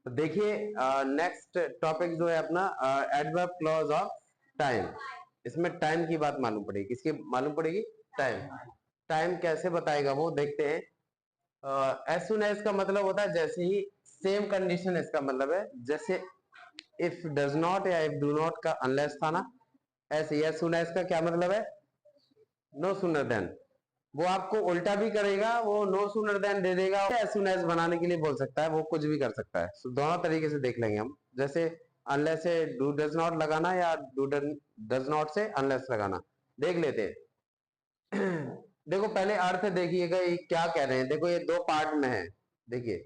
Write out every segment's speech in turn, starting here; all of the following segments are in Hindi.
तो देखिए नेक्स्ट टॉपिक जो है अपना एडवर्ब क्लॉज ऑफ टाइम। इसमें टाइम की बात मालूम पड़ेगी, किसकी मालूम पड़ेगी? टाइम। टाइम कैसे बताएगा वो देखते हैं। एज सुन एज का मतलब होता है जैसे ही, सेम कंडीशन इसका मतलब है जैसे इफ डज नॉट या इफ डू नॉट का अनलेस था ना, ऐसे एज सुन एज का क्या मतलब है? No sooner then. वो आपको उल्टा भी करेगा, वो नो सुनर देन दे देगा, एज सुन एज बनाने के लिए बोल सकता है, वो कुछ भी कर सकता है। so, दोनों तरीके से देख लेंगे हम। जैसे अनलेस से डू डज नॉट लगाना या डू डज नॉट से अनलेस लगाना, देख लेते हैं। देखो पहले अर्थ देखिएगा ये क्या कह रहे हैं। देखो ये दो पार्ट में है। देखिए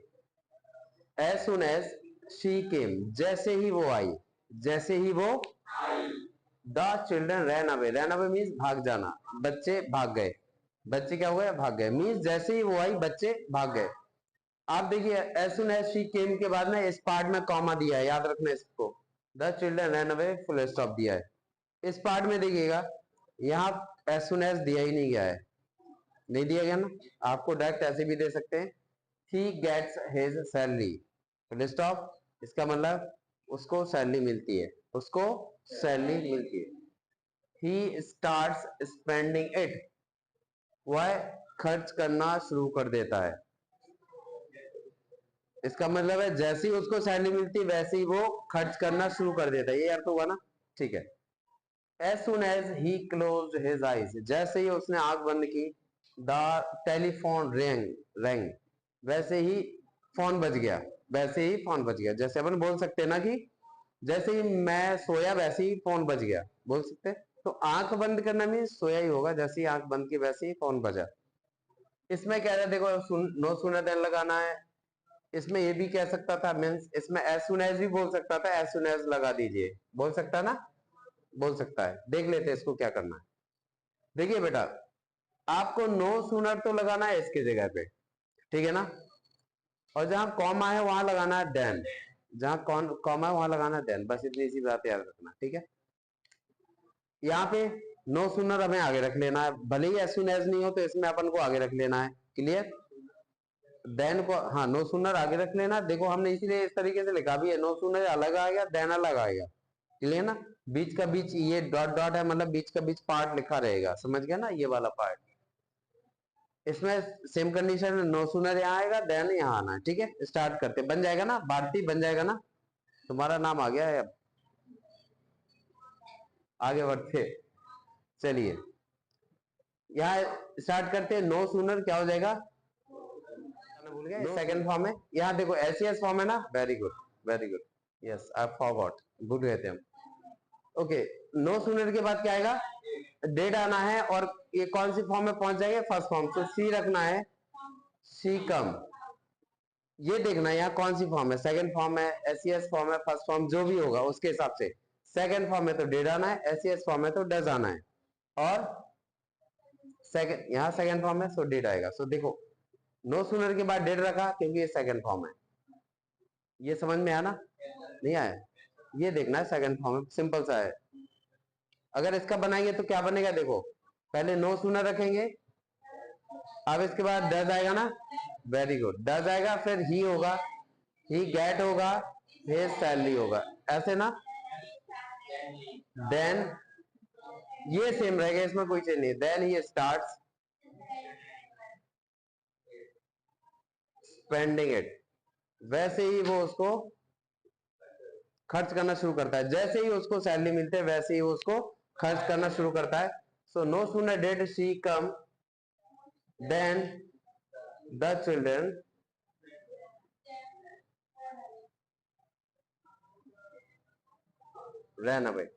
as soon as she came, जैसे ही वो आई, जैसे ही वो, the children ran away, ran away means भाग जाना, बच्चे भाग गए। बच्चे क्या हुए? भाग गए। मीन्स जैसे ही वो आई बच्चे भाग गए। आप देखिए as soon as she came के बाद में इस पार्ट में कॉमा दिया है, याद रखना इसको। The children ran away full stop दिया है। इस पार्ट में देखिएगा यहाँ एज सुन एज दिया ही नहीं गया है, नहीं दिया गया ना। आपको डायरेक्ट ऐसे भी दे सकते हैं, he gets his salary full stop. इसका मतलब उसको सैलरी मिलती है, उसको सैलरी मिलती है। ही स्टार्ट स्पेंडिंग इट, वह खर्च करना शुरू कर देता है। इसका मतलब है जैसे ही उसको सैलरी मिलती है वैसे ही वो खर्च करना शुरू कर देता है। ये अर्थ हुआ ना? ठीक है। As soon as he close his eyes, जैसे ही उसने आंख बंद की, द टेलीफोन रैंग, वैसे ही फोन बज गया। वैसे ही फोन बज गया, जैसे अपन बोल सकते हैं ना कि जैसे ही मैं सोया वैसे ही फोन बज गया, बोल सकते हैं। तो आंख बंद करना मीन सोया ही होगा, जैसे ही आंख बंद की वैसे ही फोन बजा। इसमें कह रहे देखो नो सुनर देन लगाना है। इसमें ये भी कह सकता था, मीन्स इसमें एज सुन एज भी बोल सकता था, एज सुन एज लगा दीजिए, बोल सकता ना? बोल सकता है। देख लेते हैं इसको क्या करना है। देखिए बेटा, आपको नो सुनर तो लगाना है इसकी जगह पे, ठीक है ना। और जहां कॉमा है वहां लगाना है देन, जहां कॉमा है वहां लगाना है देन, बस इतनी सी बात याद रखना, ठीक है। यहाँ पे नो सुनर हमें आगे रख लेना है, भले ही एज सुन एज नहीं हो तो इसमें अपन को आगे रख लेना है। क्लियर? देन को, हाँ नो सुनर आगे रख लेना। देखो हमने इसीलिए इस तरीके से लिखा भी है, नो सुनर अलग आएगा, देन अलग आएगा। क्लियर ना? बीच का बीच ये डॉट डॉट है, मतलब बीच का बीच पार्ट लिखा रहेगा, समझ गया ना? ये वाला पार्ट। इसमें सेम कंडीशन में नो सुनर यहाँ आएगा, देन यहाँ आना है, ठीक है। स्टार्ट करते, बन जाएगा ना? भारती बन जाएगा ना? तुम्हारा नाम आ गया है अब। आगे बढ़ते, चलिए यहाँ स्टार्ट करते हैं। नो सुनर क्या हो जाएगा? भूल गया, सेकंड फॉर्म है। यहाँ देखो एस फॉर्म है ना। Very good, very good. Yes I forgot, भूल गए थे हम। ओके, नो सुनर के बाद क्या आएगा? डेट आना है। और ये कौन सी फॉर्म में पहुंच जाएंगे? First form. तो सी रखना है, सी कम। ये देखना है यहाँ कौन सी फॉर्म है, सेकंड फॉर्म है, एस फॉर्म है, फर्स्ट फॉर्म, जो भी होगा उसके हिसाब से। सेकंड फॉर्म में तो डेड आना है, एस फॉर्म में तो डज आना है। और सेकंड, यहाँ सेकंड फॉर्म है सो डेड आएगा। सो देखो नो सुनर के बाद डेड रखा क्योंकि ये सेकंड फॉर्म है। ये समझ में आया ना? नहीं आया? ये देखना है सेकंड फॉर्म, सिंपल सा है। अगर इसका बनाएंगे तो क्या बनेगा? देखो पहले नो सुनर रखेंगे, अब इसके बाद डज आएगा ना। वेरी गुड, डज आएगा, फिर ही होगा, ही गेट होगा, हिज सैलरी होगा, ऐसे ना। देन ये सेम रहेगा, इसमें कोई चेंज नहीं। Then he starts spending it, वैसे ही वो उसको खर्च करना शुरू करता है। जैसे ही उसको सैलरी मिलते है वैसे ही वो उसको खर्च करना शुरू करता है। So no sooner did she come then the children ran away.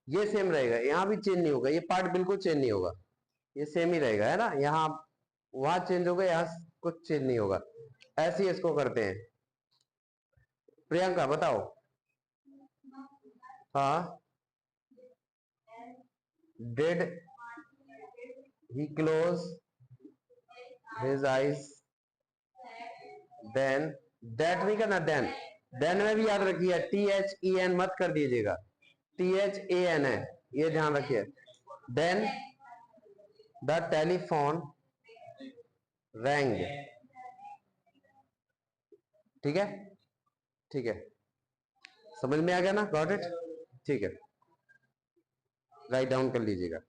ये सेम रहेगा, यहाँ भी चेंज नहीं होगा, ये पार्ट बिल्कुल चेंज नहीं होगा, ये सेम ही रहेगा, है ना। यहाँ वहां चेंज होगा, यहाँ कुछ चेंज नहीं होगा। ऐसे ही इसको करते हैं। प्रियंका बताओ। हाँ, did he close his eyes then, that नहीं करना, देन में भी याद रखिए THEN मत कर दीजिएगा, THAN है, ये ध्यान रखिए। देन द टेलीफोन रैंग, ठीक है। ठीक है, समझ में आ गया ना? Got it? ठीक है, राइट डाउन कर लीजिएगा।